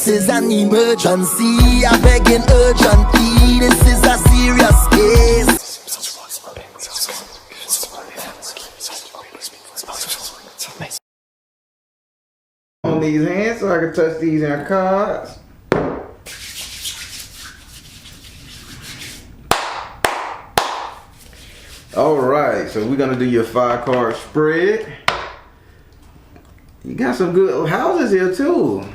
is an emergency. I begging urgently. This is a serious case. On these hands so I can touch these in cards. Alright, so we're gonna do your 5-card spread. You got some good houses here too.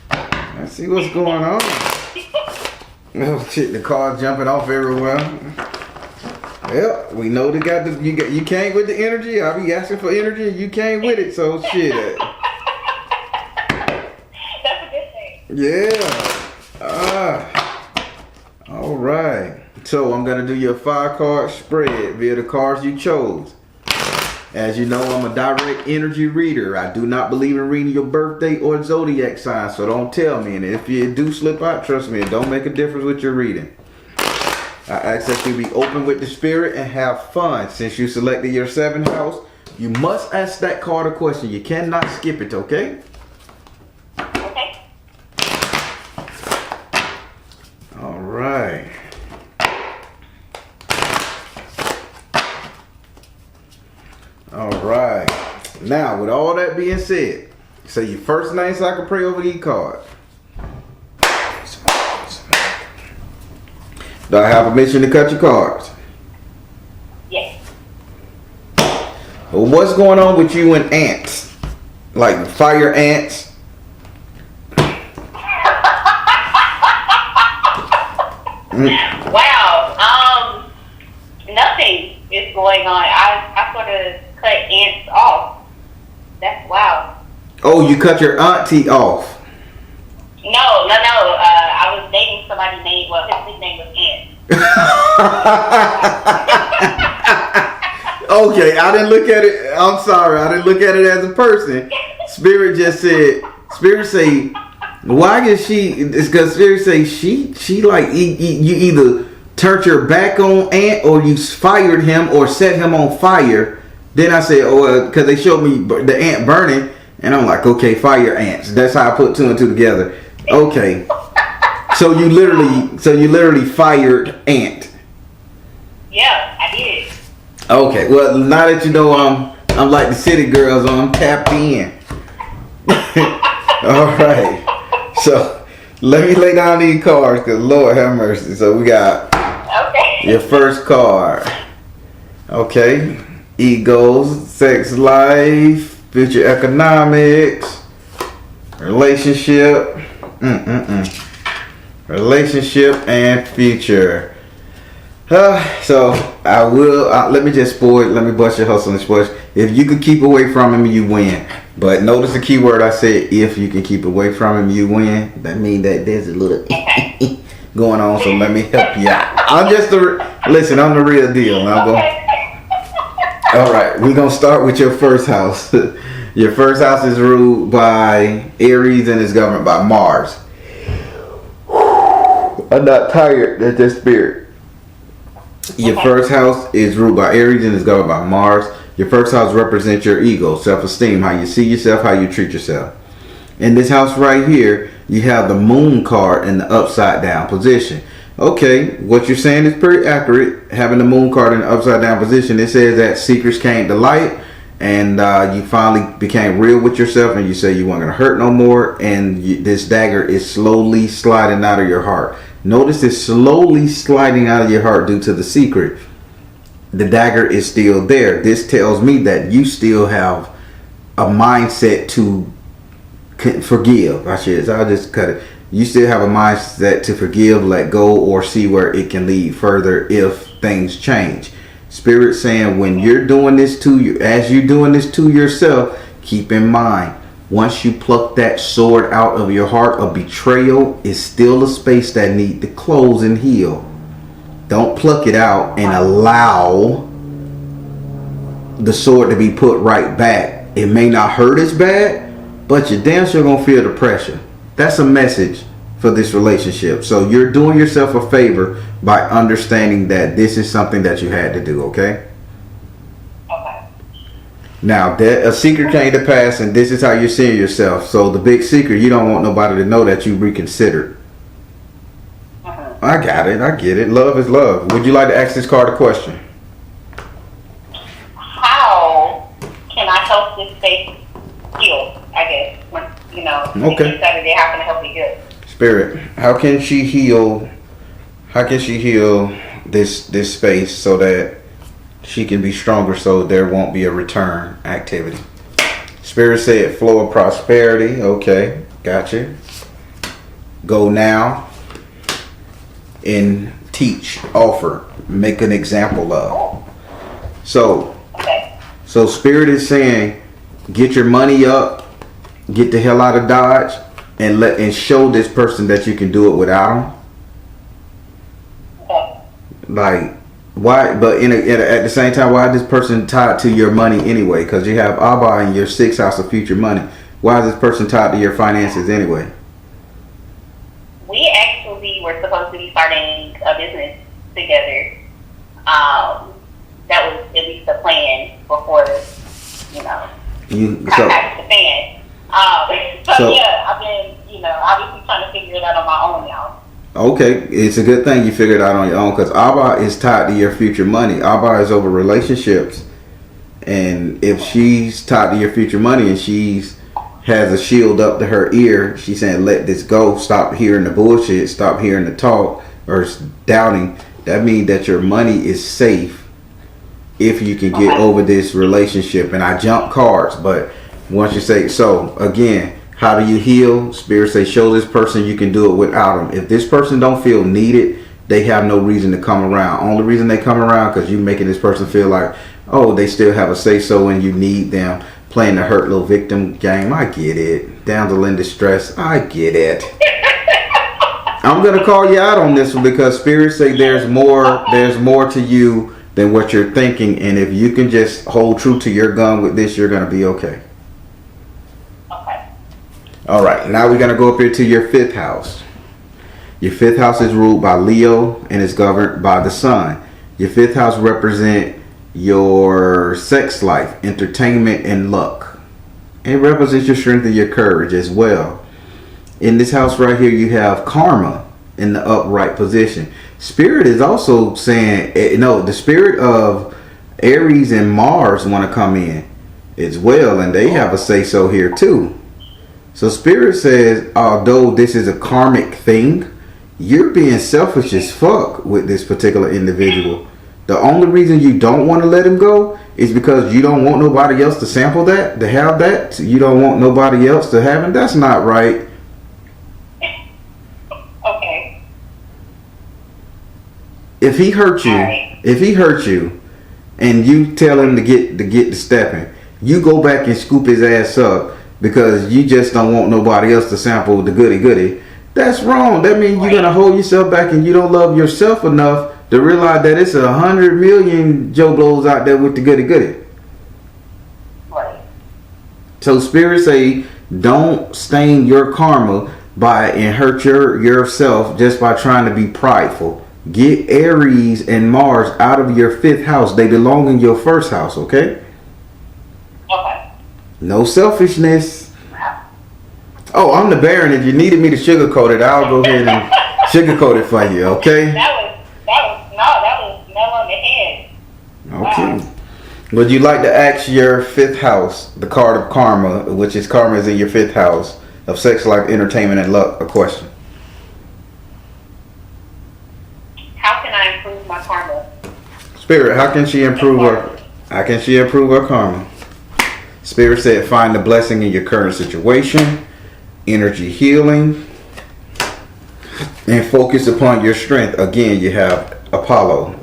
Let's see what's going on. Oh shit, the cards jumping off everywhere. Yep, we know they got the you came with the energy. I'll be asking for energy. You came with it, so shit. That's a good thing. Yeah. All right. So I'm gonna do your 5-card spread via the cards you chose. As you know, I'm a direct energy reader. I do not believe in reading your birthday or zodiac sign, so don't tell me. And if you do slip out, trust me, it don't make a difference with your reading. I ask that you be open with the spirit and have fun. Since you selected your 7th house, you must ask that card a question. You cannot skip it, okay? Okay. All right. All right. Now, with all that being said, say your first name so I can pray over these cards. Do I have permission to cut your cards? Yes. Well, what's going on with you and ants? Like fire ants? Wow. Nothing is going on. I sort of cut ants off. That's wow. Oh, you cut your auntie off. No. I was dating somebody named, well, his nickname was Ant. Okay, I didn't look at it. I'm sorry, I didn't look at it as a person. Spirit just said. Spirit say, why is she? It's because Spirit say she like you either turned your back on Ant or you fired him or set him on fire. Then I said, oh, because they showed me the ant burning, and I'm like, okay, fire ants. That's how I put 2 and 2 together. Okay. So you literally fired Ant. Yeah, I did. Okay. Well, now that you know I'm like the city girls, I'm tapped in. All right. So let me lay down these cards, cause Lord have mercy. So we got your first card. Okay. Egos, sex life, future economics, relationship. Relationship and future. So I will. Let me just spoil. Let me bust your hustle and spoil. If you could keep away from him, you win. But notice the key word I said. If you can keep away from him, you win. That means that there's a little going on. So let me help you out. I'm just listen. I'm the real deal. I'm going. All right, we're gonna start with your first house. Your first house is ruled by Aries and is governed by Mars. I'm not tired at this spirit. Your first house is ruled by Aries and is governed by Mars. Your first house represents your ego, self-esteem, how you see yourself, how you treat yourself. In this house right here, you have the moon card in the upside down position. Okay, what you're saying is pretty accurate. Having the moon card in the upside down position, it says that secrets came to light, and you finally became real with yourself, and you say you weren't going to hurt no more, and this dagger is slowly sliding out of your heart. Notice it's slowly sliding out of your heart due to the secret. The dagger is still there. This tells me that you still have a mindset to forgive. I'll just cut it. You still have a mindset to forgive, let go, or see where it can lead further if things change. Spirit saying when you're doing this to you, as you're doing this to yourself, keep in mind, once you pluck that sword out of your heart, a betrayal is still a space that needs to close and heal. Don't pluck it out and allow the sword to be put right back. It may not hurt as bad, but you're damn sure gonna feel the pressure. That's a message for this relationship. So you're doing yourself a favor by understanding that this is something that you had to do, okay? Okay. Now that a secret came to pass, and this is how you're seeing yourself. So the big secret, you don't want nobody to know that you reconsidered. I got it. I get it. Love is love. Would you like to ask this card a question? How can I help this space heal? I guess when Okay. Saturday, how can I help you heal? Spirit, how can she heal? How can she heal this space so that she can be stronger, so there won't be a return activity? Spirit said flow of prosperity. Okay, gotcha. Go now and teach, offer, make an example of. So, Okay. so Spirit is saying, get your money up, get the hell out of Dodge, and show this person that you can do it without them. Okay. Like, why? But at the same time, why is this person tied to your money anyway? Because you have Abba in your 6th house of future money. Why is this person tied to your finances anyway? We actually were supposed to be starting a business together. That was at least the plan before, I passed the fan. So yeah, I've been, obviously trying to figure it out on my own now. Okay, it's a good thing you figured it out on your own, because Abba is tied to your future money. Abba is over relationships, and if she's tied to your future money and has a shield up to her ear, she's saying, let this go, stop hearing the bullshit, stop hearing the talk or doubting. That means that your money is safe if you can get over this relationship. And I jump cards, but once you say, so again, how do you heal? Spirit say, show this person you can do it without them. If this person don't feel needed, they have no reason to come around. Only reason they come around because you making this person feel like, oh, they still have a say-so and you need them. Playing the hurt little victim game. I get it. Damsel in distress. I get it. I'm going to call you out on this one because Spirit say there's more to you than what you're thinking. And if you can just hold true to your gun with this, you're going to be okay. Okay. All right. Now we're going to go up here to your 5th house. Your 5th house is ruled by Leo and is governed by the sun. Your 5th house represents your sex life, entertainment, and luck. It represents your strength and your courage as well. In this house right here, you have karma in the upright position. Spirit is also saying, the spirit of Aries and Mars want to come in as well, and they have a say-so here too. So Spirit says, although this is a karmic thing, you're being selfish as fuck with this particular individual. The only reason you don't want to let him go is because you don't want nobody else to sample that, to have that. You don't want nobody else to have it. That's not right. Okay. If he hurt you, and you tell him to get to stepping, you go back and scoop his ass up because you just don't want nobody else to sample the goody. That's wrong. That means you're gonna hold yourself back and you don't love yourself enough to realize that it's 100 million Joe Blows out there with the goody. Right. So Spirit say, don't stain your karma and hurt yourself just by trying to be prideful. Get Aries and Mars out of your 5th house. They belong in your 1st house, okay? Okay. No selfishness. Oh, I'm the Baron. If you needed me to sugarcoat it, I'll go ahead and sugarcoat it for you, okay? That was nail on the head. Okay. Wow. Would you like to ask your 5th house, the card of karma, which is karma is in your 5th house of sex life, entertainment, and luck, a question? How can I improve my karma? Spirit, how can she improve her karma? Spirit said, find the blessing in your current situation, energy healing, and focus upon your strength. Again, you have Apollo.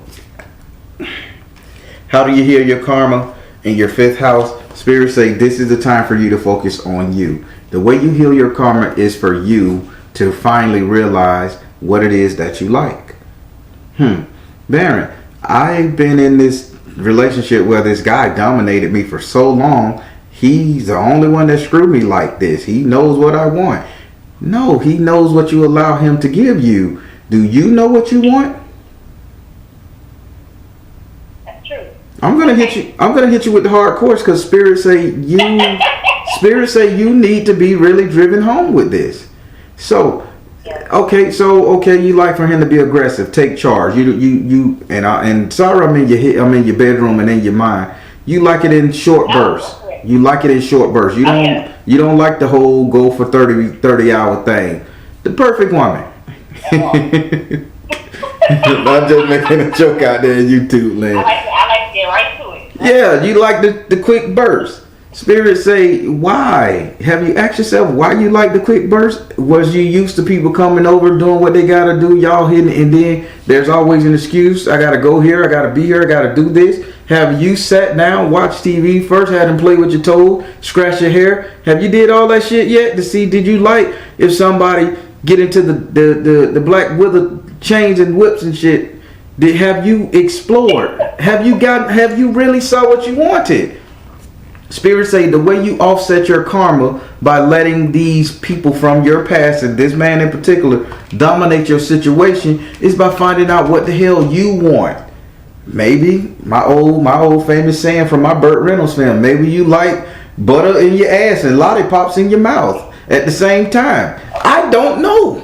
How do you heal your karma in your 5th house? Spirit say this is the time for you to focus on you. The way you heal your karma is for you to finally realize what it is that you like. Baron, I've been in this relationship where this guy dominated me for so long. He's the only one that screwed me like this. He knows what I want. No, he knows what you allow him to give you. Do you know what you want? That's true. I'm going gonna hit you. I'm gonna hit you with the hard course because Spirit say you need to be really driven home with this. So, okay, you like for him to be aggressive, take charge. And sorry, I'm in your bedroom and in your mind. You like it in short bursts. You like it in short bursts. You don't like the whole go for 30 hour thing. The perfect woman. I'm just making a joke out there in YouTube land. I like to get right to it. Yeah, you like the quick burst. Spirit say, why? Have you asked yourself why you like the quick burst? Was you used to people coming over doing what they gotta do, y'all hitting, and then there's always an excuse. I gotta go here, I gotta be here, I gotta do this. Have you sat down, watched TV first, had them play with your toes, scratch your hair? Have you did all that shit yet to see, did you like if somebody get into the black wither chains and whips and shit? Have you explored? Have you really saw what you wanted? Spirit say the way you offset your karma by letting these people from your past, and this man in particular, dominate your situation is by finding out what the hell you want. Maybe my old famous saying from my Burt Reynolds film, maybe you like butter in your ass and lollipops in your mouth at the same time. I don't know.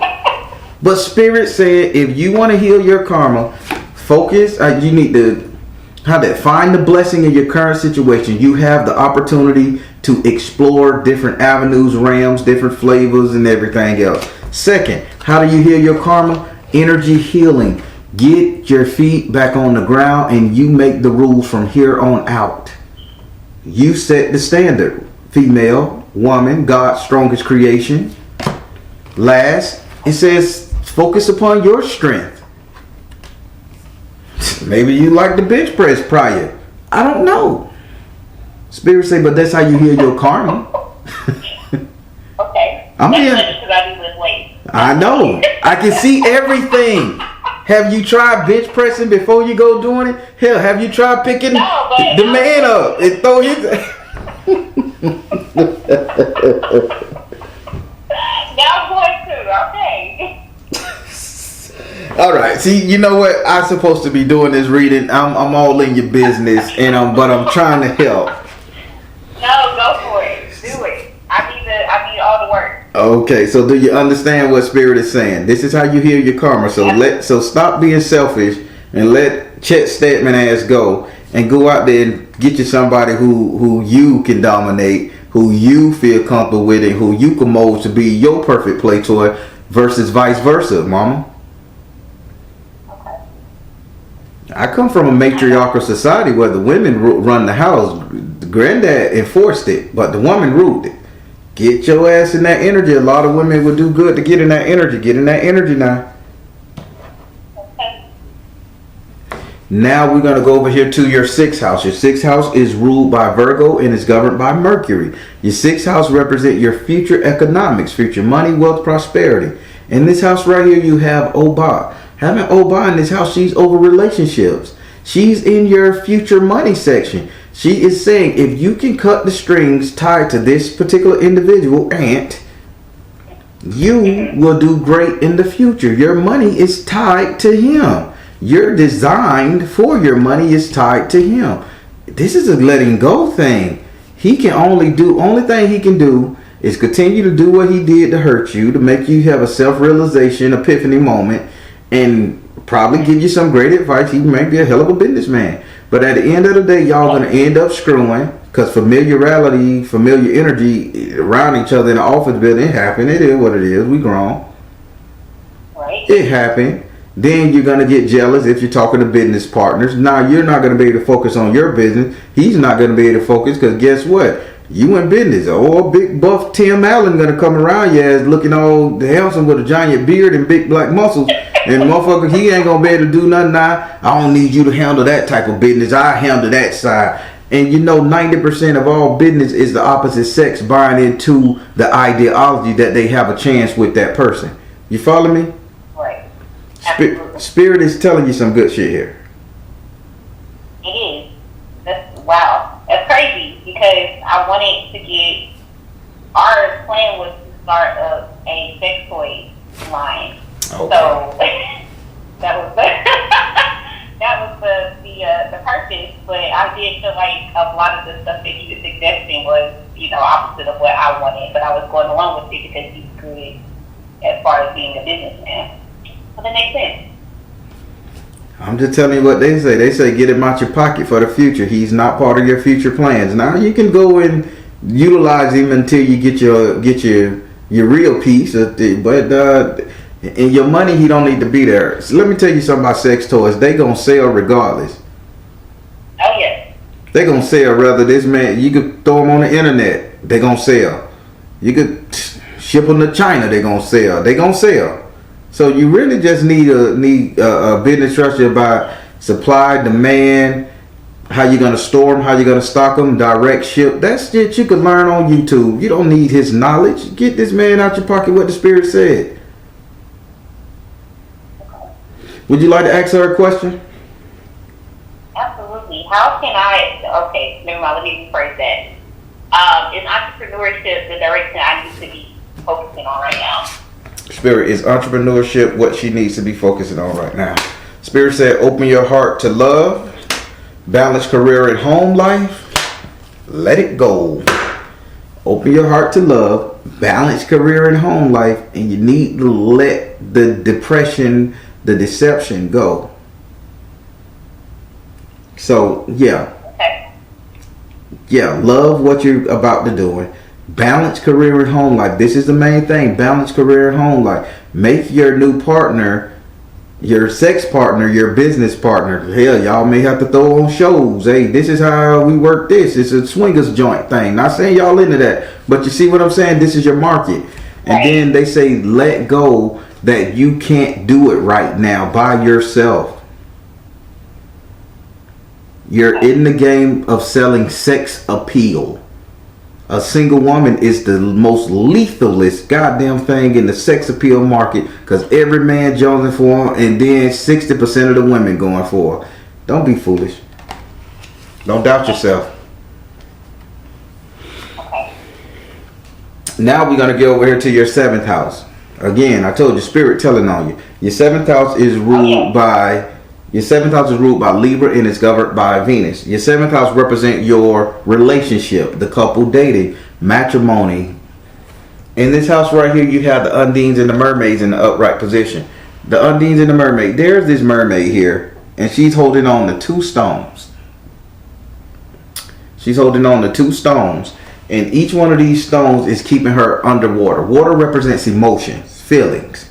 But Spirit said if you want to heal your karma, focus. You need to find the blessing in your current situation. You have the opportunity to explore different avenues, realms, different flavors, and everything else. Second, how do you heal your karma? Energy healing. Get your feet back on the ground and you make the rules from here on out. You set the standard. Female, woman, God's strongest creation. Last, it says focus upon your strength. Maybe you like the bench press prior. I don't know. Spirit say, but that's how you heal your karma. Okay. I'm here. I know. I can see everything. Have you tried bench pressing before you go doing it? Hell, have you tried picking the man up and throw his... Now I'm going to, okay. All right. See, you know what? I'm supposed to be doing this reading. I'm all in your business, but I'm trying to help. No, go for it. Do it. I need all the work. Okay. So, do you understand what Spirit is saying? This is how you heal your karma. So stop being selfish and let Chet Stedman ass go and go out there and get you somebody who you can dominate, who you feel comfortable with, and who you can mold to be your perfect play toy versus vice versa, mama. I come from a matriarchal society where the women run the house. The granddad enforced it, but the woman ruled it. Get your ass in that energy. A lot of women would do good to get in that energy. Get in that energy now. Okay. Now we're going to go over here to your 6th house. Your 6th house is ruled by Virgo and is governed by Mercury. Your 6th house represents your future economics, future money, wealth, prosperity. In this house right here, you have Oba. Having Oba in this house, she's over relationships. She's in your future money section. She is saying if you can cut the strings tied to this particular individual, aunt, you will do great in the future. Your money is tied to him. You're designed for your money is tied to him. This is a letting go thing. He can only thing he can do is continue to do what he did to hurt you, to make you have a self-realization, epiphany moment, and probably give you some great advice. He may be a hell of a businessman. But at the end of the day, y'all going to end up screwing because familiar energy around each other in the office building, it happened. It is what it is. We grown. Right. It happened. Then you're going to get jealous if you're talking to business partners. Now you're not going to be able to focus on your business. He's not going to be able to focus because guess what? You in business. Oh, big buff Tim Allen going to come around your ass looking all handsome with a giant beard and big black muscles. And motherfucker, he ain't going to be able to do nothing now. I don't need you to handle that type of business. I handle that side. And 90% of all business is the opposite sex buying into the ideology that they have a chance with that person. You follow me? Right. Spirit is telling you some good shit here. It is. Wow. That's crazy because I wanted to get, our plan was to start a sex toy line. Okay. So that was the person purpose, but I did feel like a lot of the stuff that he was suggesting was, opposite of what I wanted, but I was going along with it because he's good as far as being a businessman. So that makes sense. I'm just telling you what they say. They say get him out your pocket for the future. He's not part of your future plans. Now you can go and utilize him until you get your real piece. But in your money, he don't need to be there. So let me tell you something about sex toys. They gonna sell regardless. Oh yeah. They gonna sell. Rather this man, you could throw them on the internet. They gonna sell. You could ship them to China. They gonna sell. They gonna sell. So you really just need a business structure about supply, demand, how you're gonna store them, how you're gonna stock them, direct ship. That's shit you could learn on YouTube. You don't need his knowledge. Get this man out your pocket. What the Spirit said. Would you like to ask her a question? Absolutely. How can I? Okay, never mind. Let me rephrase that. Is entrepreneurship the direction I need to be focusing on right now? Spirit, is entrepreneurship what she needs to be focusing on right now? Spirit said, open your heart to love, balance career and home life, let it go. Open your heart to love, balance career and home life, and you need to let the depression, the deception go. So, yeah. Okay. Yeah, love what you're about to do. Balance career and home life. This is the main thing. Balance career and home life. Make your new partner, your sex partner, your business partner. Hell, y'all may have to throw on shows. Hey, this is how we work this. It's a swingers joint thing. Not saying y'all into that. But you see what I'm saying? This is your market. And then they say let go that you can't do it right now by yourself. You're in the game of selling sex appeal. A single woman is the most lethalest goddamn thing in the sex appeal market because every man jonesing for her and then 60% of the women going for her. Don't be foolish. Don't doubt yourself. Okay. Now we're going to get over here to your 7th house. Again, I told you, Spirit telling on you. Your 7th house is ruled by... Your 7th house is ruled by Libra and it's governed by Venus. Your 7th house represents your relationship, the couple dating, matrimony. In this house right here, you have the Undines and the Mermaids in the upright position. The Undines and the Mermaid. There's this mermaid here, and she's holding on to 2 stones. She's holding on to 2 stones, and each one of these stones is keeping her underwater. Water represents emotions, feelings.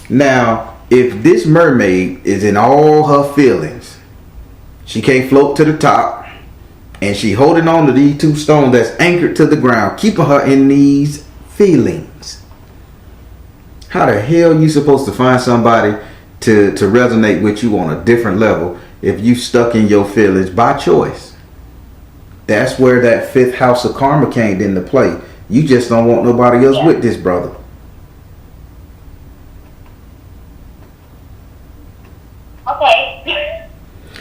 Now, if this mermaid is in all her feelings, she can't float to the top, and she holding on to these 2 stones that's anchored to the ground, keeping her in these feelings. How the hell you supposed to find somebody to resonate with you on a different level if you stuck in your feelings by choice? That's where that 5th house of karma came into play. You just don't want nobody else with this brother. Okay.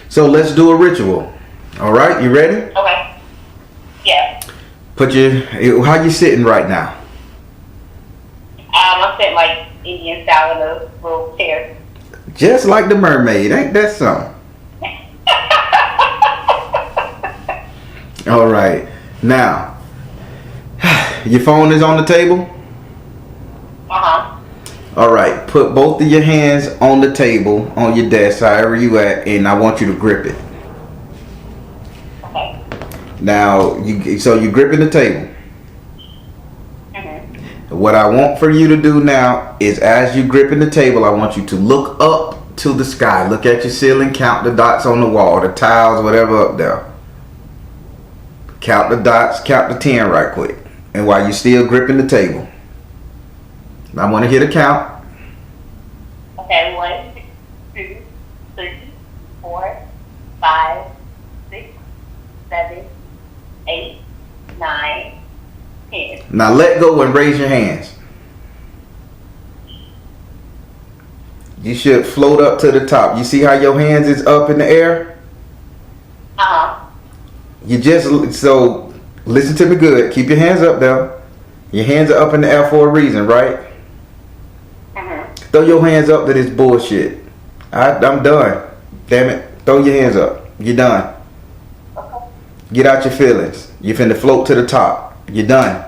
So let's do a ritual. All right, you ready? Okay. Yeah. Put how you sitting right now? I'm sitting like Indian style in a little chair. Just like the mermaid, ain't that something? All right. Now, your phone is on the table? Uh-huh. All right. Put both of your hands on the table, on your desk, however you at, and I want you to grip it. Okay. Now, you're gripping the table. Mm-hmm. What I want for you to do now is, as you gripping the table, I want you to look up to the sky. Look at your ceiling, count the dots on the wall, the tiles, whatever up there. Count the dots, count the 10 right quick. And while you're still gripping the table, I want to hear the count. Okay, 1, 2, 3, 4, 5, 6, 7, 8, 9, 10. Now let go and raise your hands. You should float up to the top. You see how your hands is up in the air? Uh-huh. So listen to me good. Keep your hands up there. Your hands are up in the air for a reason, right? Mm-hmm. Throw your hands up to this bullshit. I'm done. Damn it. Throw your hands up. You're done. Okay. Get out your feelings. You finna float to the top. You're done.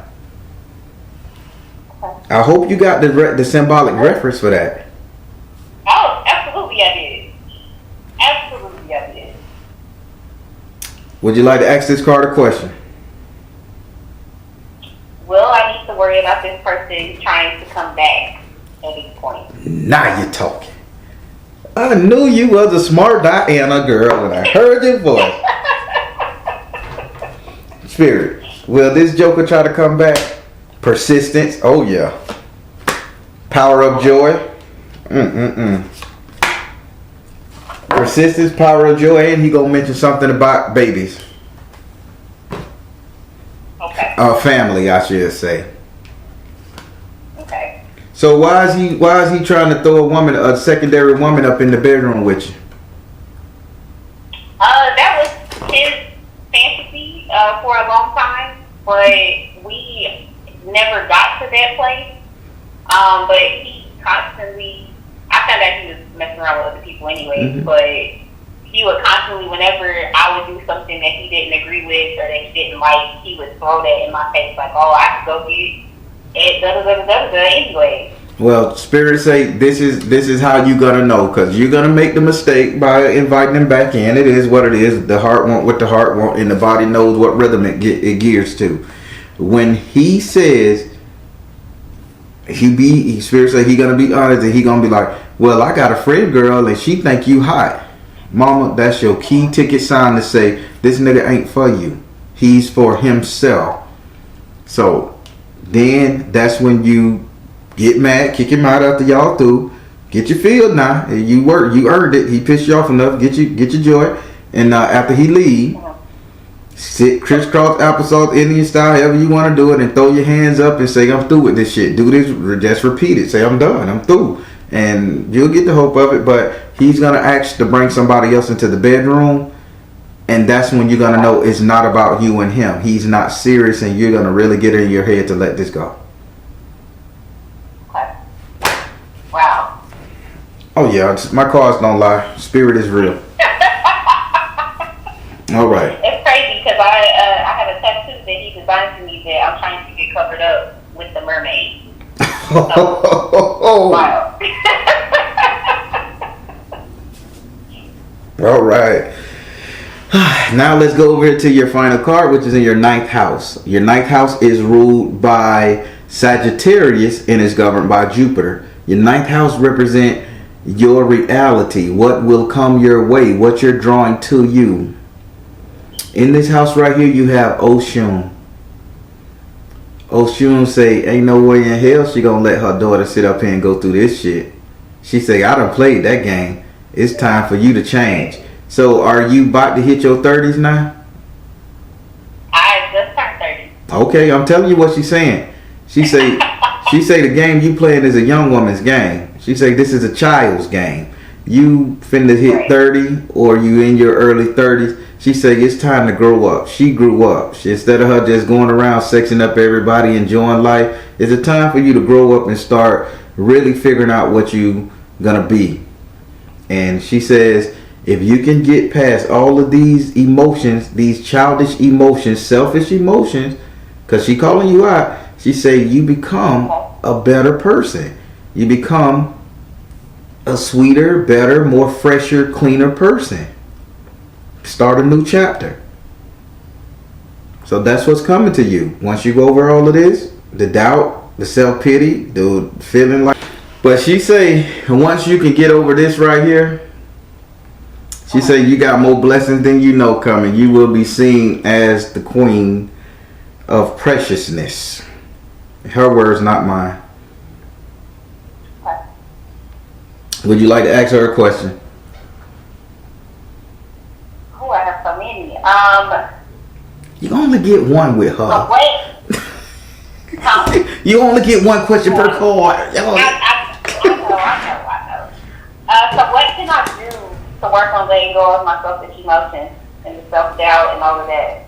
Okay. I hope you got the symbolic reference for that. Oh, absolutely I did. Absolutely I did. Would you like to ask this card a question? Will I need to worry about this person trying to come back at this point? Now you're talking. I knew you was a smart Diana girl when I heard your voice. Spirit, will this joker try to come back? Persistence, oh yeah. Power of joy, Persistence, power of joy, and he gonna mention something about babies. Okay. Family, I should say. Okay. So why is he trying to throw a secondary woman up in the bedroom with you? That was his fantasy for a long time, but we never got to that place. But he constantly, I found out he was messing around with other people anyway, but he would constantly, whenever I would do something that he didn't agree with or that he didn't like, he would throw that in my face like, oh, I could go get it, anyway. Well, Spirit say this is how you gonna know, because you're gonna make the mistake by inviting him back in. It is what it is. The heart want what the heart want, and the body knows what rhythm it gears to. When he says Spirit say he gonna be honest, and he gonna be like, well, I got a friend girl and she think you hot. Mama, that's your key ticket sign to say this nigga ain't for you. He's for himself. So then that's when you get mad, kick him out after y'all through. Get your field now. You earned it. He pissed you off enough. Get your joy. And after he leave, sit crisscross applesauce Indian style, however you want to do it, and throw your hands up and say, I'm through with this shit. Do this, just repeat it. Say, I'm done. I'm through. And you'll get the hope of it, but he's going to ask to bring somebody else into the bedroom, and that's when you're going to know it's not about you and him. He's not serious, and you're going to really get it in your head to let this go. Okay. Wow. Oh, yeah. My cards don't lie. Spirit is real. All right. It's crazy because I have a tattoo that he designed for me that I'm trying to get covered up with the mermaid. Wow. All right. Now let's go over to your final card, which is in your 9th house. Your 9th house is ruled by Sagittarius and is governed by Jupiter. Your 9th house represents your reality, what will come your way, what you're drawing to you. In this house right here, you have Oshun. Oshun say, ain't no way in hell she gonna let her daughter sit up here and go through this shit. She say, I done played that game. It's time for you to change. So are you about to hit your 30s now? I just turned 30. Okay, I'm telling you what she's saying. She say the game you playing is a young woman's game. She say this is a child's game. You finna hit 30 or you in your early 30s. She said it's time to grow up. She grew up. Instead of her just going around sexing up everybody, enjoying life, it's a time for you to grow up and start really figuring out what you gonna be. And she says if you can get past all of these emotions, these childish emotions, selfish emotions, because she calling you out, she say you become a better person. You become a sweeter, better, more fresher, cleaner person. Start a new chapter. So that's what's coming to you. Once you go over all of this, the doubt, the self-pity, the feeling like. But she say, once you can get over this right here, she say you got more blessings than you know coming. You will be seen as the queen of preciousness. Her words, not mine. Would you like to ask her a question? Oh, I have so many. You only get one with her. Wait. You only get one question per card. I know. So what can I do to work on letting go of my selfish emotions and the self-doubt and all of that?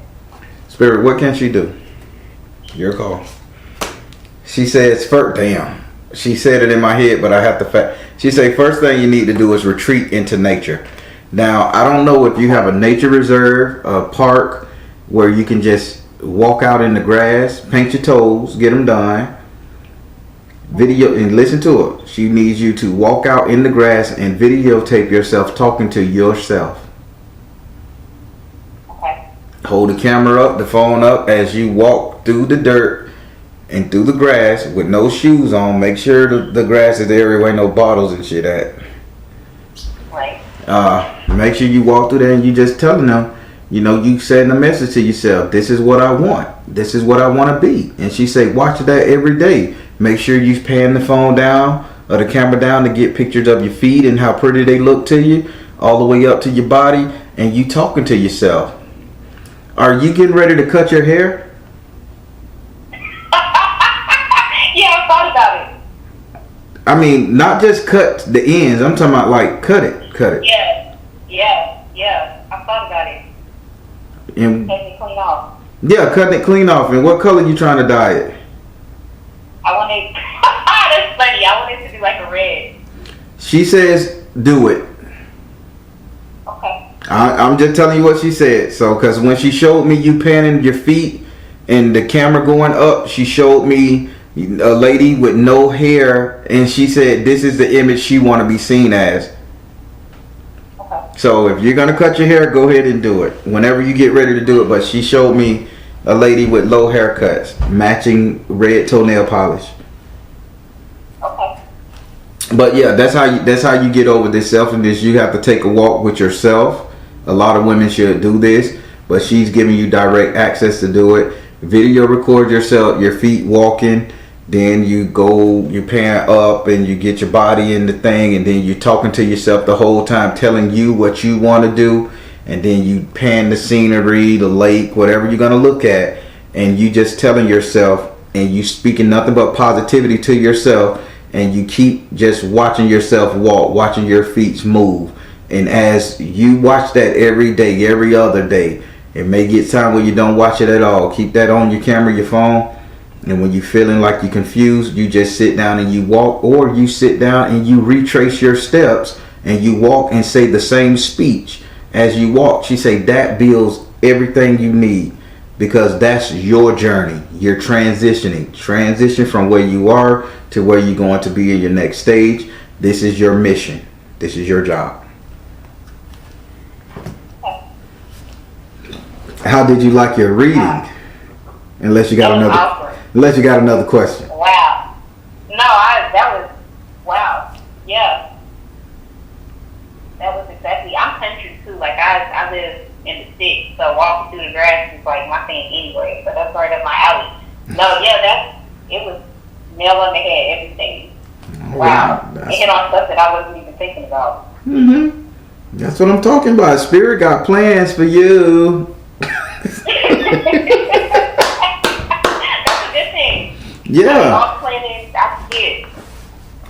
Spirit, what can she do? Your call. She says, damn. She said it in my head, but I have to she say, first thing you need to do is retreat into nature. Now, I don't know if you have a nature reserve, a park where you can just walk out in the grass, paint your toes, get them done. Video and listen to her. She needs you to walk out in the grass and videotape yourself talking to yourself. Okay. Hold the camera up, the phone up as you walk through the dirt and through the grass with no shoes on. Make sure the grass is the area where no bottles and shit at. Right. Make sure you walk through there and you just telling them, you know, you sending a message to yourself. This is what I want. This is what I want to be. And she say, watch that every day. Make sure you pan the phone down or the camera down to get pictures of your feet and how pretty they look to you, all the way up to your body, and you talking to yourself. Are you getting ready to cut your hair? Yeah, I thought about it. I mean, not just cut the ends. I'm talking about like cut it. Yeah. I thought about it. And Cutting it clean off. yeah, cutting it clean off. And what color you trying to dye it? I wanted. That's funny. I wanted to do like a red. She says, do it. Okay. I'm just telling you what she said. So, because when she showed me you panning your feet and the camera going up, she showed me a lady with no hair, and she said this is the image she want to be seen as. Okay. So, if you're gonna cut your hair, go ahead and do it whenever you get ready to do it. But she showed me a lady with low haircuts, matching red toenail polish. Okay. But yeah, that's how you get over this selfishness. You have to take a walk with yourself. A lot of women should do this, but she's giving you direct access to do it. Video record yourself, your feet walking, then you pan up and you get your body in the thing, and then you're talking to yourself the whole time, telling you what you want to do, and then you pan the scenery, the lake, whatever you're gonna look at, and you just telling yourself, and you speaking nothing but positivity to yourself, and you keep just watching yourself walk, watching your feet move. And as you watch that every day, every other day, it may get time where you don't watch it at all. Keep that on your camera, your phone. And when you're feeling like you're confused, you just sit down and you walk, or you sit down and you retrace your steps and you walk and say the same speech as you walk. She say that builds everything you need, because that's your journey. You're transition from where you are to where you're going to be in your next stage. This is your mission. This is your job. How did you like your reading? Unless you got another question. Wow. No, that was wow. Yeah. That was exactly. I'm country too. Like I live in the sticks, so walking through the grass is like my thing anyway. So that's right up my alley. No, yeah, it was nail on the head, everything. Wow. It hit on stuff that I wasn't even thinking about. Mm-hmm. That's what I'm talking about. Spirit got plans for you. That's a good thing. Yeah. All planning, that's it.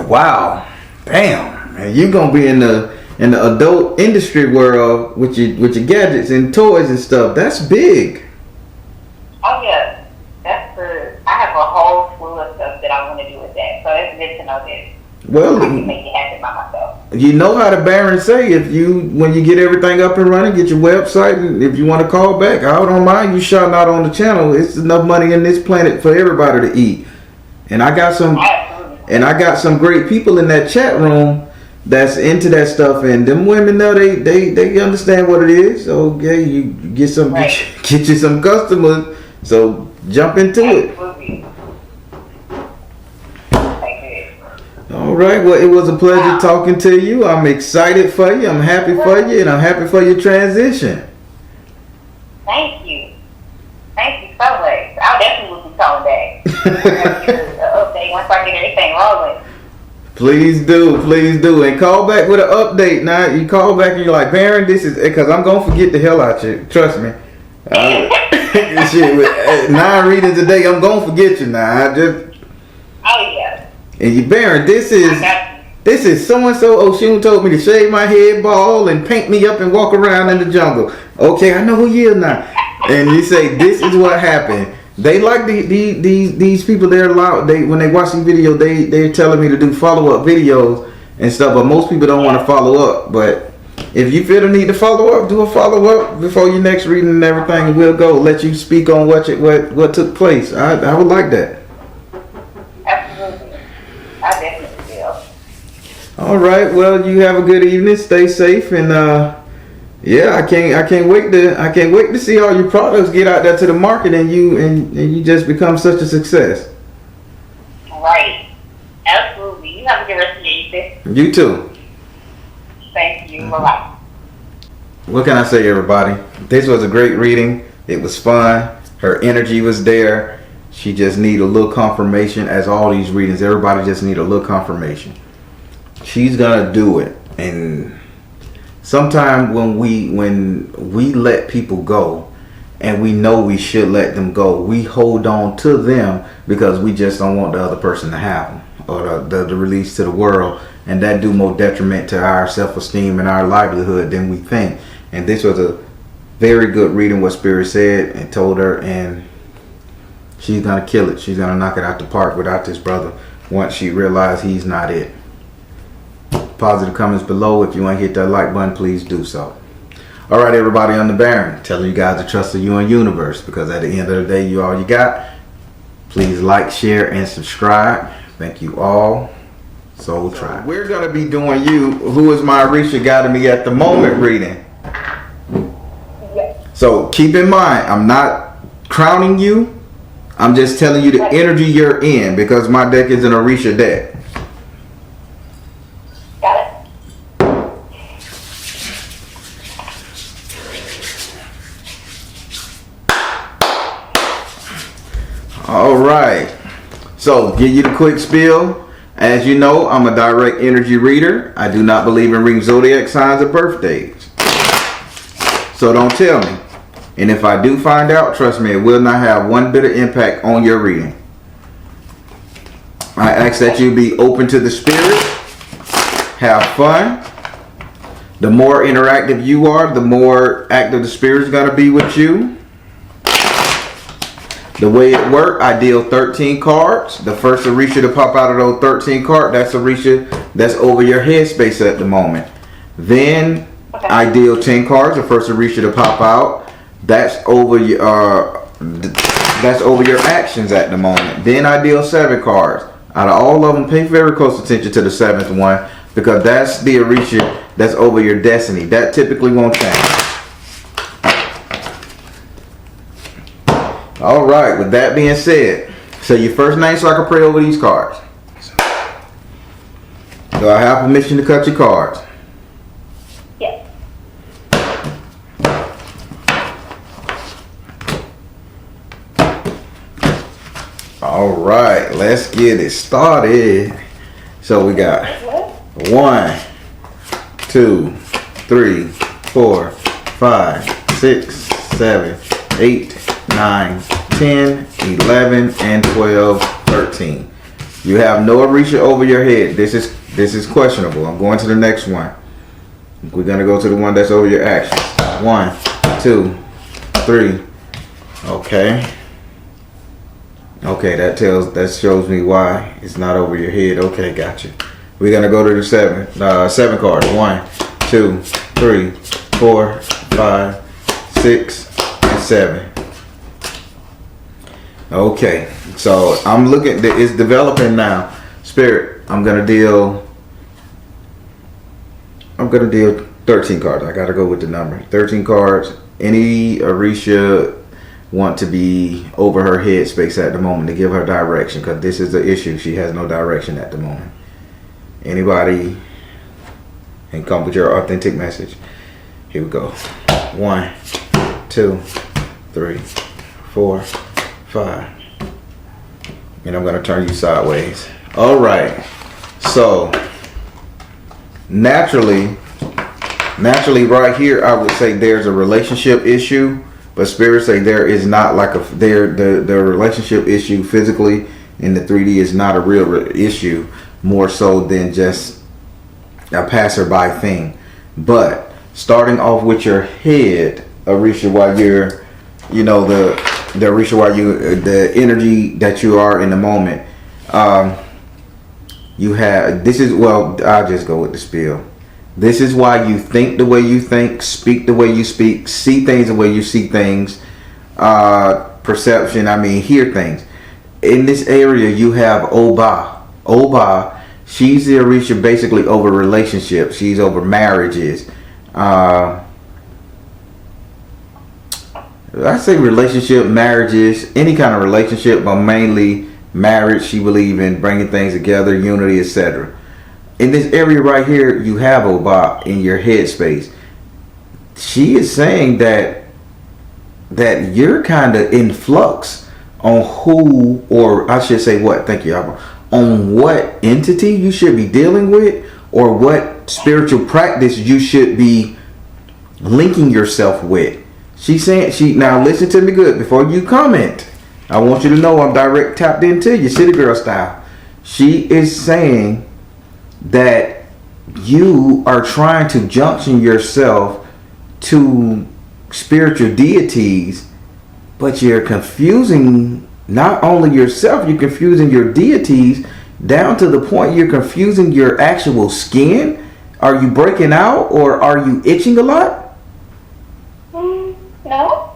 Wow. Damn. Man, you gonna be in the adult industry world with your gadgets and toys and stuff. That's big. Oh yeah. That's for. I have a whole slew of stuff that I want to do with that. So it's good to know this. Well, I can make it happen by myself. You know how the Barons say, when you get everything up and running, get your website, and if you want to call back, I don't mind you shouting out on the channel. It's enough money in this planet for everybody to eat. And I got some great people in that chat room that's into that stuff, and them women know they understand what it is. So yeah, you get some get you some customers. So jump into it. All right. Well, it was a pleasure talking to you. I'm excited for you. I'm happy for you, and I'm happy for your transition. Thank you. Thank you so much. I definitely will be calling back. I'll give an update once I get everything rolling. Please do, and call back with an update. Now you call back and you're like, Baron, this is because I'm gonna forget the hell out you. Trust me. Shit, with 9 readings a day, I'm gonna forget you now. Oh yeah. And you, Baron, this is so and so. Oshun told me to shave my head bald and paint me up and walk around in the jungle. Okay, I know who you are now. And you say this is what happened. They like these people. They're allowed. When they watch these videos, they're telling me to do follow up videos and stuff. But most people don't want to follow up. But if you feel the need to follow up, do a follow up before your next reading and everything. We'll go let you speak on what took place. I would like that. Absolutely. I definitely will. All right. Well, you have a good evening. Stay safe, and yeah, I can't wait to see all your products get out there to the market, and you just become such a success. Right. Absolutely. You have a good rest of your day. You too. Thank you. Bye-bye. What can I say, everybody? This was a great reading. It was fun. Her energy was there. She just need a little confirmation. As all these readings, everybody just need a little confirmation. She's gonna do it. And sometimes when we let people go, and we know we should let them go, we hold on to them because we just don't want the other person to have them, or the release to the world. And that do more detriment to our self-esteem and our livelihood than we think. And this was a very good reading what Spirit said and told her, and she's gonna kill it. She's gonna knock it out the park without this brother once she realizes he's not it. Positive comments below. If you want to hit that like button, please do so. All right, everybody, on the Baron, telling you guys to trust in you and universe, because at the end of the day, you all you got. Please like, share, and subscribe. Thank you all. Soul Tribe. We're going to be doing you, who is my Orisha guiding me at the moment reading. So keep in mind, I'm not crowning you. I'm just telling you the energy you're in, because my deck is an Orisha deck. Got it. All right. So give you the quick spiel. As you know, I'm a direct energy reader. I do not believe in reading zodiac signs or birthdays. So don't tell me. And if I do find out, trust me, it will not have one bit of impact on your reading. I ask that you be open to the spirit. Have fun. The more interactive you are, the more active the spirit is going to be with you. The way it works, I deal 13 cards. The first Orisha to pop out of those 13 cards, that's Orisha that's over your headspace at the moment. Then I deal 10 cards. The first Orisha to pop out, that's over your actions at the moment. Then I deal 7 cards. Out of all of them, pay very close attention to the 7th one, because that's the Orisha that's over your destiny. That typically won't change. All right, with that being said, say your first name so I can pray over these cards. Do I have permission to cut your cards? Yes. All right, let's get it started. So we got 1, 2, 3, 4, 5, 6, 7, 8, 9, 10, 11, and 12, 13. You have no Orisha over your head. This is questionable. I'm going to the next one. We're gonna go to the one that's over your actions. 1, 2, 3. Okay. Okay, that shows me why it's not over your head. Okay, gotcha. We're gonna go to the 7 cards. 1, 2, 3, 4, 5, 6, and 7. Okay, so I'm looking. It's developing now. Spirit, I'm gonna deal 13 cards. I gotta go with the number 13 cards. Any Orisha want to be over her head space at the moment to give her direction, because this is the issue. She has no direction at the moment. Anybody, and come with your authentic message. Here we go. 1, 2, 3, 4, 5. And I'm going to turn you sideways. All right. So naturally right here, I would say there's a relationship issue, but Spirit say there is not like the relationship issue physically in the 3D is not a real issue, more so than just a passerby thing. But starting off with your head, Orisha, while you're, the Orisha, while the energy that you are in the moment, you have, I'll just go with the spiel. This is why you think the way you think, speak the way you speak, see things the way you see things, perception, hear things. In this area, you have Oba. Oba, she's the Orisha basically over relationships. She's over marriages. I say relationship, marriages, any kind of relationship, but mainly marriage. She believes in bringing things together, unity, etc. In this area right here, you have Oba in your headspace. She is saying that you're kind of in flux on who, or I should say what, thank you, Abba, on what entity you should be dealing with, or what spiritual practice you should be linking yourself with. She's saying, now listen to me good before you comment. I want you to know I'm direct tapped into you, city girl style. She is saying that you are trying to junction yourself to spiritual deities, but you're confusing not only yourself, you're confusing your deities down to the point you're confusing your actual skin. Are you breaking out, or are you itching a lot? No.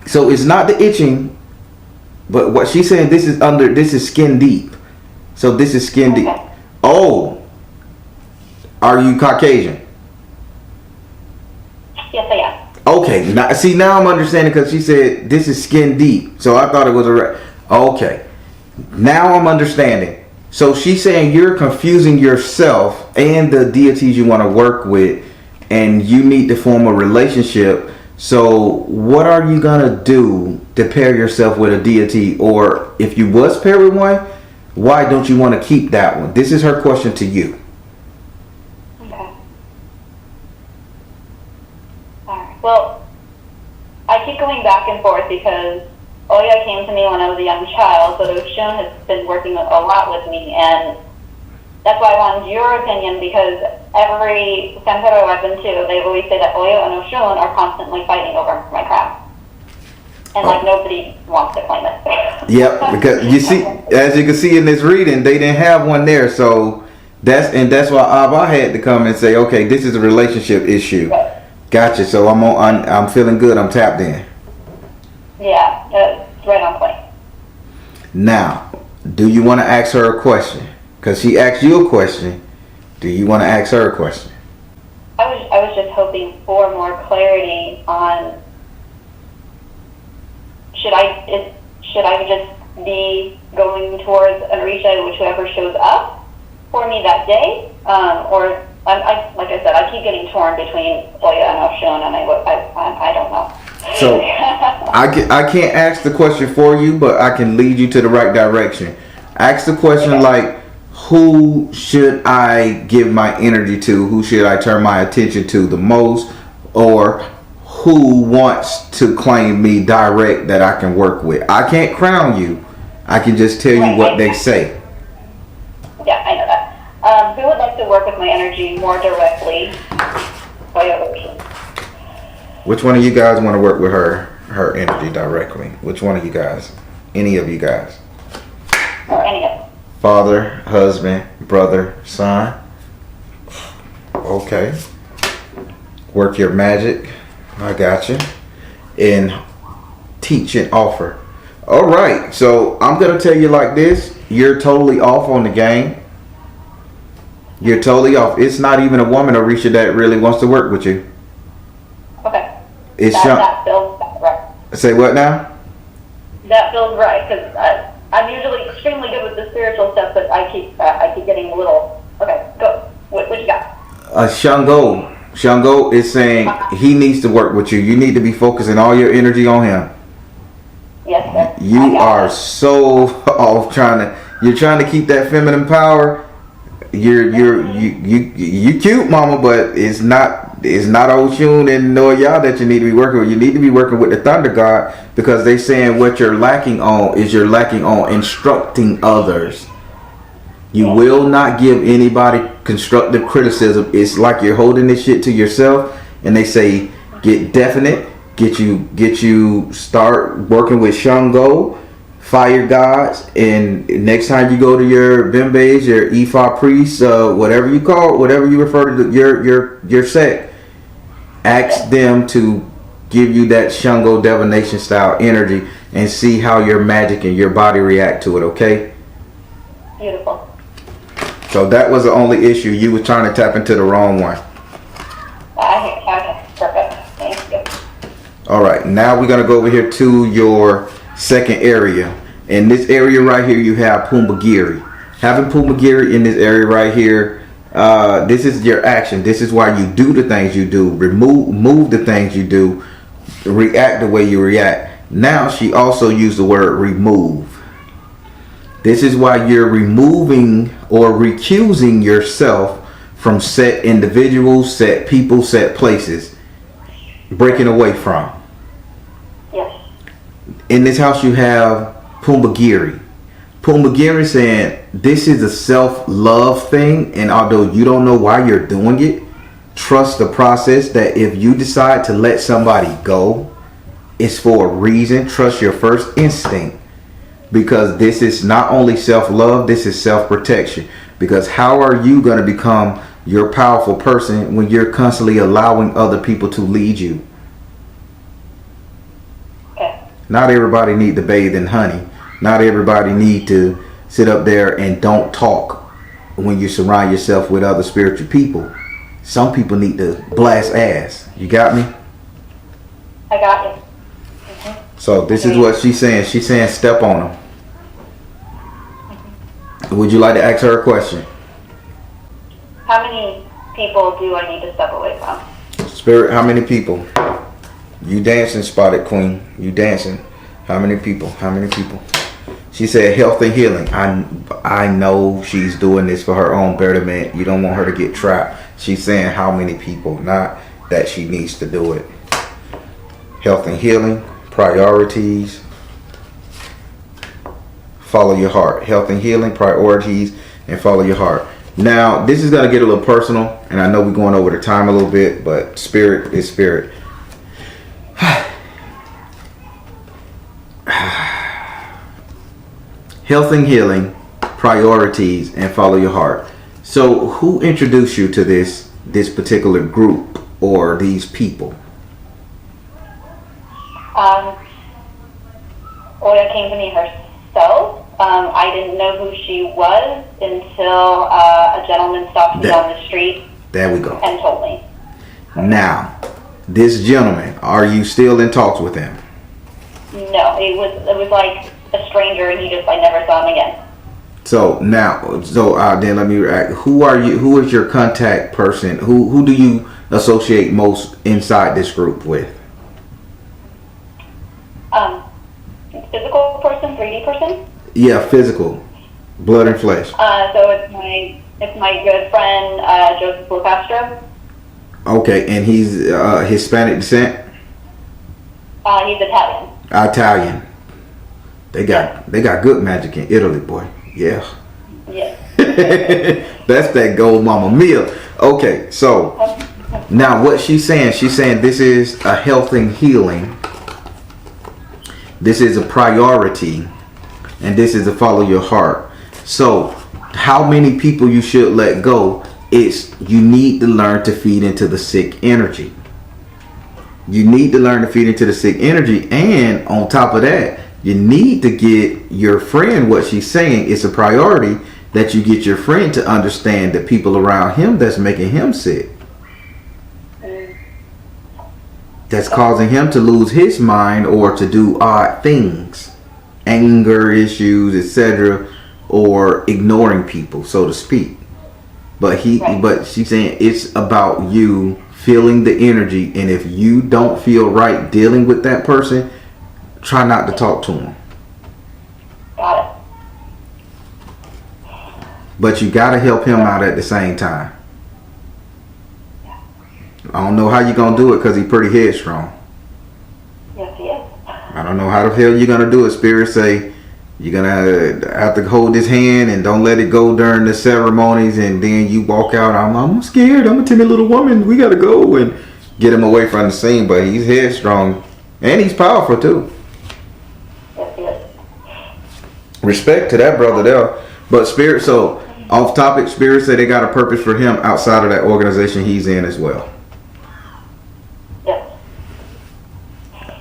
So it's not the itching, but what she's saying, this is skin deep. So this is skin deep. Oh, are you Caucasian? Yes, I am. Okay, now I'm understanding, because she said this is skin deep. So I thought it was okay. Now I'm understanding. So she's saying you're confusing yourself and the deities you want to work with, and you need to form a relationship. So what are you gonna do to pair yourself with a deity, or if you was paired with one, why don't you want to keep that one? This is her question to you. Okay. Alright. Well, I keep going back and forth because Oya came to me when I was a young child, but Oshun has been working a lot with me, and that's why I wanted your opinion, because every center I've been to, they always say that Oya and Oshun are constantly fighting over my crown. And nobody wants to claim it. Yep, because you see, as you can see in this reading, they didn't have one there, so that's why Abba had to come and say, okay, this is a relationship issue. Right. Gotcha. So I'm feeling good. I'm tapped in. Yeah, it's right on point. Now, do you want to ask her a question? Because she asked you a question. Do you want to ask her a question? I was just hoping for more clarity on. Should I just be going towards an Orisha, whichever shows up for me that day, or like I said, I keep getting torn between Oya and Oshun, and I don't know. So I can't ask the question for you, but I can lead you to the right direction. Ask the question like, who should I give my energy to? Who should I turn my attention to the most, or who wants to claim me direct that I can work with? I can't crown you. I can just tell you what they say. Yeah, I know that. Who would like to work with my energy more directly? Which one of you guys want to work with her energy directly? Which one of you guys? Any of you guys? Or any of them. Father, husband, brother, son. Okay. Work your magic. I got you. And teach and offer. All right. So I'm going to tell you like this. You're totally off on the game. You're totally off. It's not even a woman, Orisha, that really wants to work with you. Okay. It's that feels right. Say what now? That feels right, because I'm usually extremely good with the spiritual stuff, but I keep getting a little. Okay, go. What you got? Shango is saying he needs to work with you. You need to be focusing all your energy on him. Yes, sir. You are so off you're trying to keep that feminine power. You cute, mama, but it's not Oshun and Noya that you need to be working with. You need to be working with the Thunder God, because they saying what you're lacking on instructing others. You will not give anybody constructive criticism. It's like you're holding this shit to yourself, and they say get definite, get you start working with Shango, fire gods, and next time you go to your bimbes, your Ifa priests, whatever you call it, whatever you refer to your sect, ask them to give you that Shango divination style energy and see how your magic and your body react to it. Okay. Beautiful. So that was the only issue. You were trying to tap into the wrong one. Okay, perfect. Thank you. All right, now we're gonna go over here to your second area. In this area right here, you have Pumbagiri. Having Pumbagiri in this area right here, this is your action. This is why you do the things you do, move the things you do, react the way you react. Now she also used the word remove. This is why you're removing or recusing yourself from set individuals, set people, set places, breaking away from. Yes. In this house you have Pumbagiri. Pumbagiri saying this is a self-love thing, and although you don't know why you're doing it, trust the process that if you decide to let somebody go, it's for a reason. Trust your first instinct, because this is not only self-love, this is self-protection. Because how are you going to become your powerful person when you're constantly allowing other people to lead you? Okay. Not everybody need to bathe in honey. Not everybody need to sit up there and don't talk when you surround yourself with other spiritual people. Some people need to blast ass. You got me? I got it. So this is what she's saying. She's saying step on them. Would you like to ask her a question? How many people do I need to step away from? Spirit, how many people? You dancing, Spotted Queen. You dancing. How many people? How many people? She said health and healing. I know she's doing this for her own betterment. You don't want her to get trapped. She's saying how many people, not that she needs to do it. Health and healing, priorities. Follow your heart. Health and healing, priorities, and follow your heart. Now, this is going to get a little personal, and I know we're going over the time a little bit, but spirit is spirit. Health and healing, priorities, and follow your heart. So who introduced you to this particular group or these people? Oya came to me herself. I didn't know who she was until a gentleman stopped me on the street. There we go. And told me. Now, this gentleman, are you still in talks with him? No, it was like a stranger, and I never saw him again. So now, then let me react. Who are you? Who is your contact person? Who do you associate most inside this group with? Physical person, 3D person. Yeah, physical, blood and flesh. So it's my good friend Joseph Castro. Okay, and he's Hispanic descent. He's Italian. Italian. They got good magic in Italy, boy. Yeah. Yeah. That's that gold mama meal. Okay, so now what she's saying this is a health and healing. This is a priority, and this is to follow your heart. So how many people you should let go? It's you need to learn to feed into the sick energy. You need to learn to feed into the sick energy, and on top of that, you need to get your friend what she's saying. It's a priority that you get your friend to understand the people around him that's making him sick. That's causing him to lose his mind or to do odd things, anger issues, etc., or ignoring people, so to speak. But she's saying it's about you feeling the energy, and if you don't feel right dealing with that person, try not to talk to him. Got it. But you got to help him out at the same time. I don't know how you're going to do it because he's pretty headstrong. Yes, he is. I don't know how the hell you're going to do it. Spirit say you're going to have to hold his hand and don't let it go during the ceremonies, and then you walk out. I'm scared. I'm a timid little woman. We got to go, and get him away from the scene. But he's headstrong and he's powerful too. Yes, he is. Respect to that brother there. But spirit, so off topic, spirit say they got a purpose for him outside of that organization he's in as well. Yes.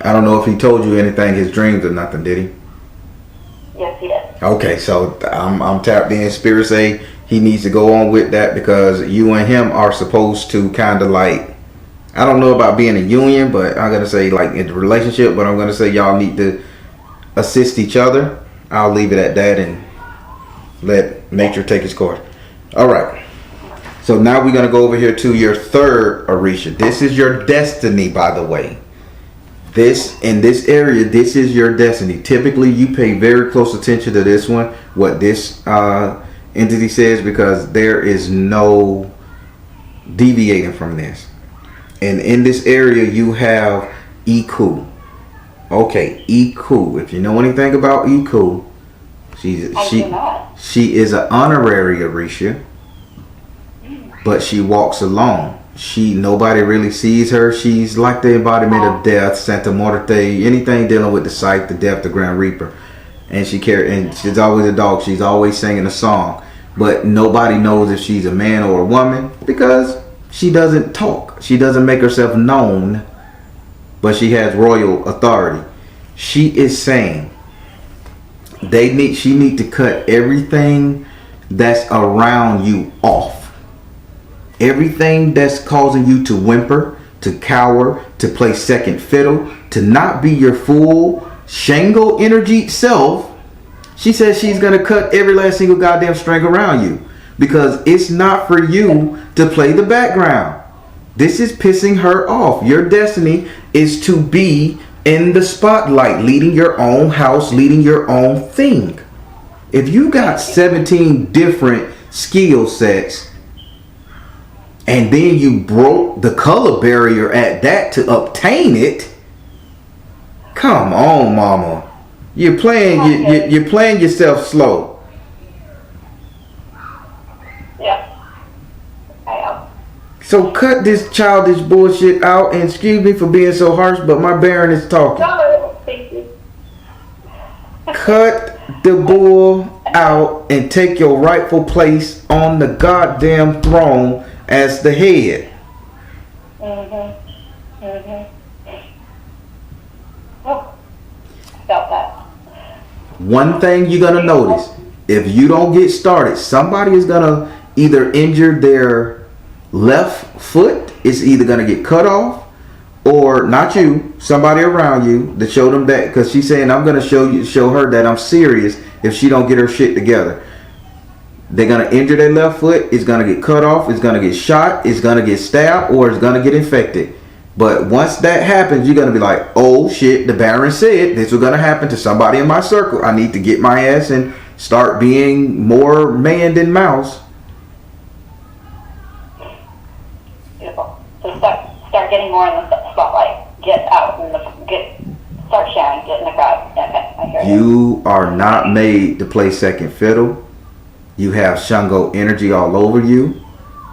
I don't know if he told you anything, his dreams or nothing, did he? Yes, he did. Okay, so I'm tapped in. Spirit say he needs to go on with that because you and him are supposed to kind of like, I don't know about being a union, but I'm gonna say like in the relationship, but I'm gonna say y'all need to assist each other. I'll leave it at that and let nature take its course. All right. So now we're gonna go over here to your third Orisha. This is your destiny, by the way. This in this area, this is your destiny. Typically, you pay very close attention to this one. What this entity says, because there is no deviating from this. And in this area, you have Iku. Okay, Iku. If you know anything about Iku, she is an honorary Orisha, but she walks alone. Nobody really sees her. She's like the embodiment of death, Santa Muerte, anything dealing with the sight, the death, the Grand Reaper. And she's always a dog. She's always singing a song, but nobody knows if she's a man or a woman because she doesn't talk. She doesn't make herself known, but she has royal authority. She is saying she need to cut everything that's around you off. Everything that's causing you to whimper, to cower, to play second fiddle, to not be your full Shango energy self. She says she's going to cut every last single goddamn string around you because it's not for you to play the background. This is pissing her off. Your destiny is to be in the spotlight, leading your own house, leading your own thing. If you got 17 different skill sets, and then you broke the color barrier at that to obtain it. Come on, mama. You're playing yourself slow. Yeah. I am. So cut this childish bullshit out, and excuse me for being so harsh, but my Baron is talking. No, thank you. Cut the bull out and take your rightful place on the goddamn throne as the head. Oh, I felt that. One thing you're gonna notice, if you don't get started, somebody is gonna either injure their left foot, it's either gonna get cut off, or not you, somebody around you to show them that, because she's saying I'm gonna show her that I'm serious if she don't get her shit together. They're going to injure their left foot. It's going to get cut off. It's going to get shot. It's going to get stabbed, or it's going to get infected. But once that happens, you're going to be like, oh shit, the Baron said this was going to happen to somebody in my circle. I need to get my ass and start being more man than mouse. Beautiful. So start getting more in the spotlight. Get out and start sharing. Get in the crowd. Okay, I hear you. You are not made to play second fiddle. You have Shango energy all over you.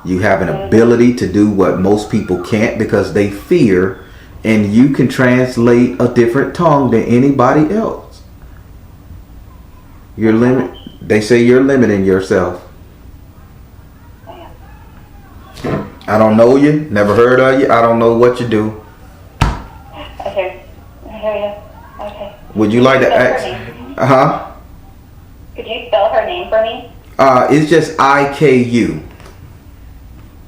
You have an ability to do what most people can't because they fear, and you can translate a different tongue than anybody else. They say you're limiting yourself. I don't know you, never heard of you. I don't know what you do. I hear you. Okay. Would you like to ask? Could you spell her name for me? It's just IKU.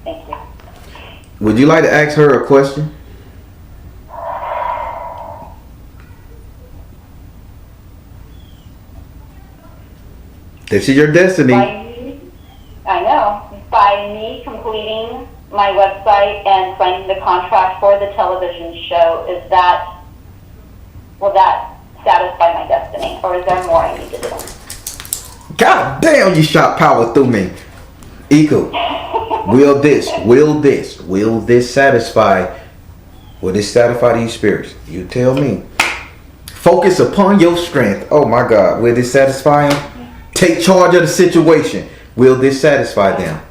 Thank you. Would you like to ask her a question? This is your destiny. I know. By me completing my website and signing the contract for the television show, will that satisfy my destiny, or is there more I need to do? God damn, you shot power through me. Iku, will this satisfy these spirits? You tell me. Focus upon your strength. Oh my God, will this satisfy them? Take charge of the situation. Will this satisfy them?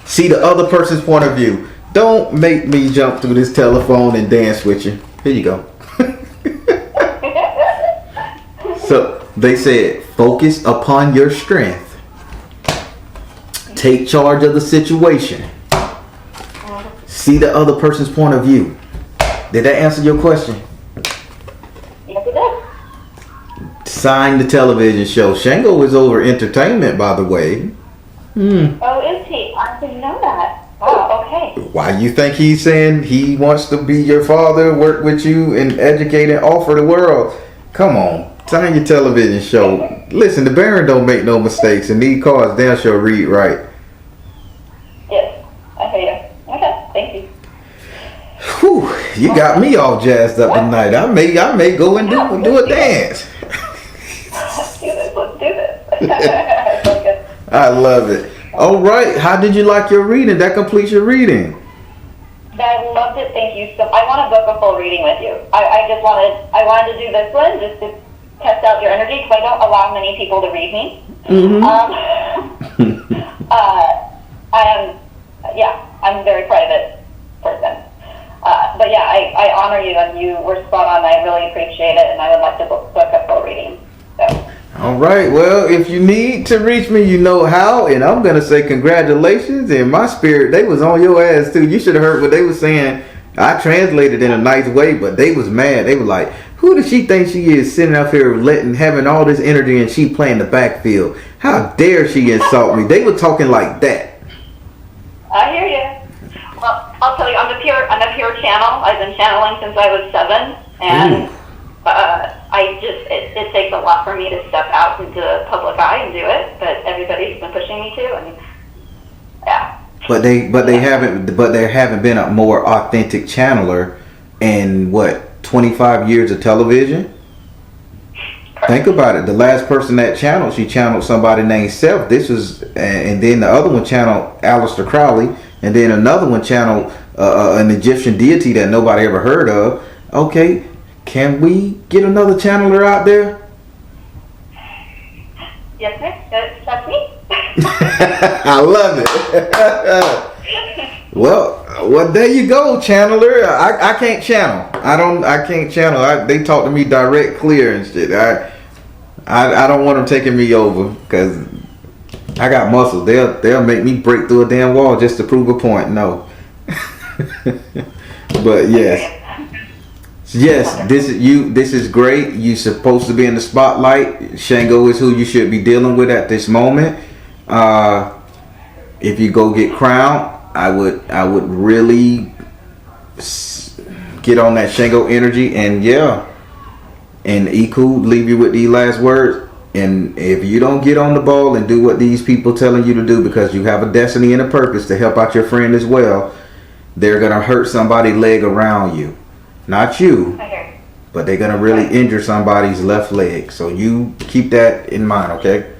See the other person's point of view. Don't make me jump through this telephone and dance with you. Here you go. So they said, Focus upon your strength. Take charge of the situation. See the other person's point of view. Did that answer your question? Yes, it does. Sign the television show. Shango is over entertainment, by the way. Oh, is he? I didn't know that. Wow, okay. Why you think he's saying he wants to be your father, work with you, and educate and offer the world? Come on, sign your television show. Listen, the Baron don't make no mistakes, and these cards damn sure read right. Yes, I hear you. Okay, thank you. Whew, you got me all jazzed up tonight. I may go and do a dance. Let's do this. Okay. I love it. All right, how did you like your reading? That completes your reading. I loved it. Thank you. So I want to book a full reading with you. I wanted to do this one just to test out your energy because I don't allow many people to read me. I'm a very private person. But yeah, I honor you and you were spot on. I really appreciate it and I would like to book a full reading. So. All right, well, if you need to reach me, you know how, and I'm going to say congratulations. In my spirit, they was on your ass too. You should have heard what they were saying. I translated in a nice way, but they was mad. They were like, who does she think she is sitting up here having all this energy and she playing the backfield? How dare she insult me? They were talking like that. I hear you. Well, I'll tell you, I'm a pure channel. I've been channeling since I was 7, and it takes a lot for me to step out into the public eye and do it. But everybody's been pushing me to, and yeah. But there haven't been a more authentic channeler in 25 years of television. Correct. Think about it. The last person that channeled, she channeled somebody named Self. And then the other one channeled Aleister Crowley, and then another one channeled an Egyptian deity that nobody ever heard of. Okay, can we get another channeler out there? Yes, sir. That's me. I love it. Well, there you go, channeler. I can't channel. I can't channel. They talk to me direct, clear, and shit. I don't want them taking me over because I got muscles. They'll make me break through a damn wall just to prove a point. No. But yes, this is great. You're supposed to be in the spotlight. Shango is who you should be dealing with at this moment. If you go get crowned, I would really get on that Shango energy, and Iku leave you with these last words. And if you don't get on the ball and do what these people telling you to do, because you have a destiny and a purpose to help out your friend as well, they're gonna hurt somebody's leg around you, not you, but they're gonna really injure somebody's left leg. So you keep that in mind, okay?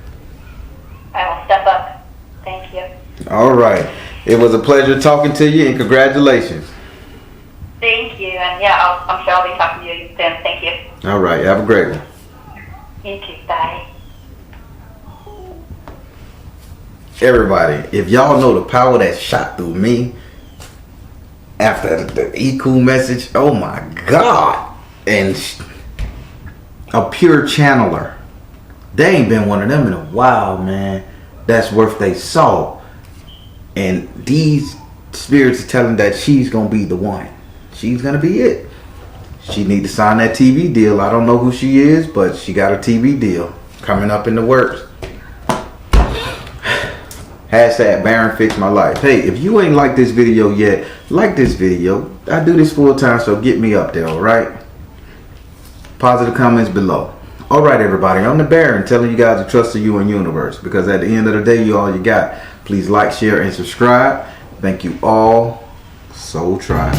I will step up. Thank you. All right. It was a pleasure talking to you, and congratulations. Thank you. And yeah, I'm sure I'll be talking to you soon. Thank you. All right. Have a great one. You too. Bye. Everybody, if y'all know the power that shot through me after the Iku message, oh my God. And a pure channeler. They ain't been one of them in a while, man. That's worth they salt. And these spirits are telling that she's going to be the one. She's going to be it. She need to sign that TV deal. I don't know who she is, but she got a TV deal coming up in the works. Hashtag Baron Fix My Life. Hey, if you ain't like this video yet, like this video. I do this full time, so get me up there, alright? Positive comments below. Alright, everybody. I'm the Baron telling you guys to trust in you and universe, because at the end of the day, you all you got. Please like, share, and subscribe. Thank you all. Soul Tribe.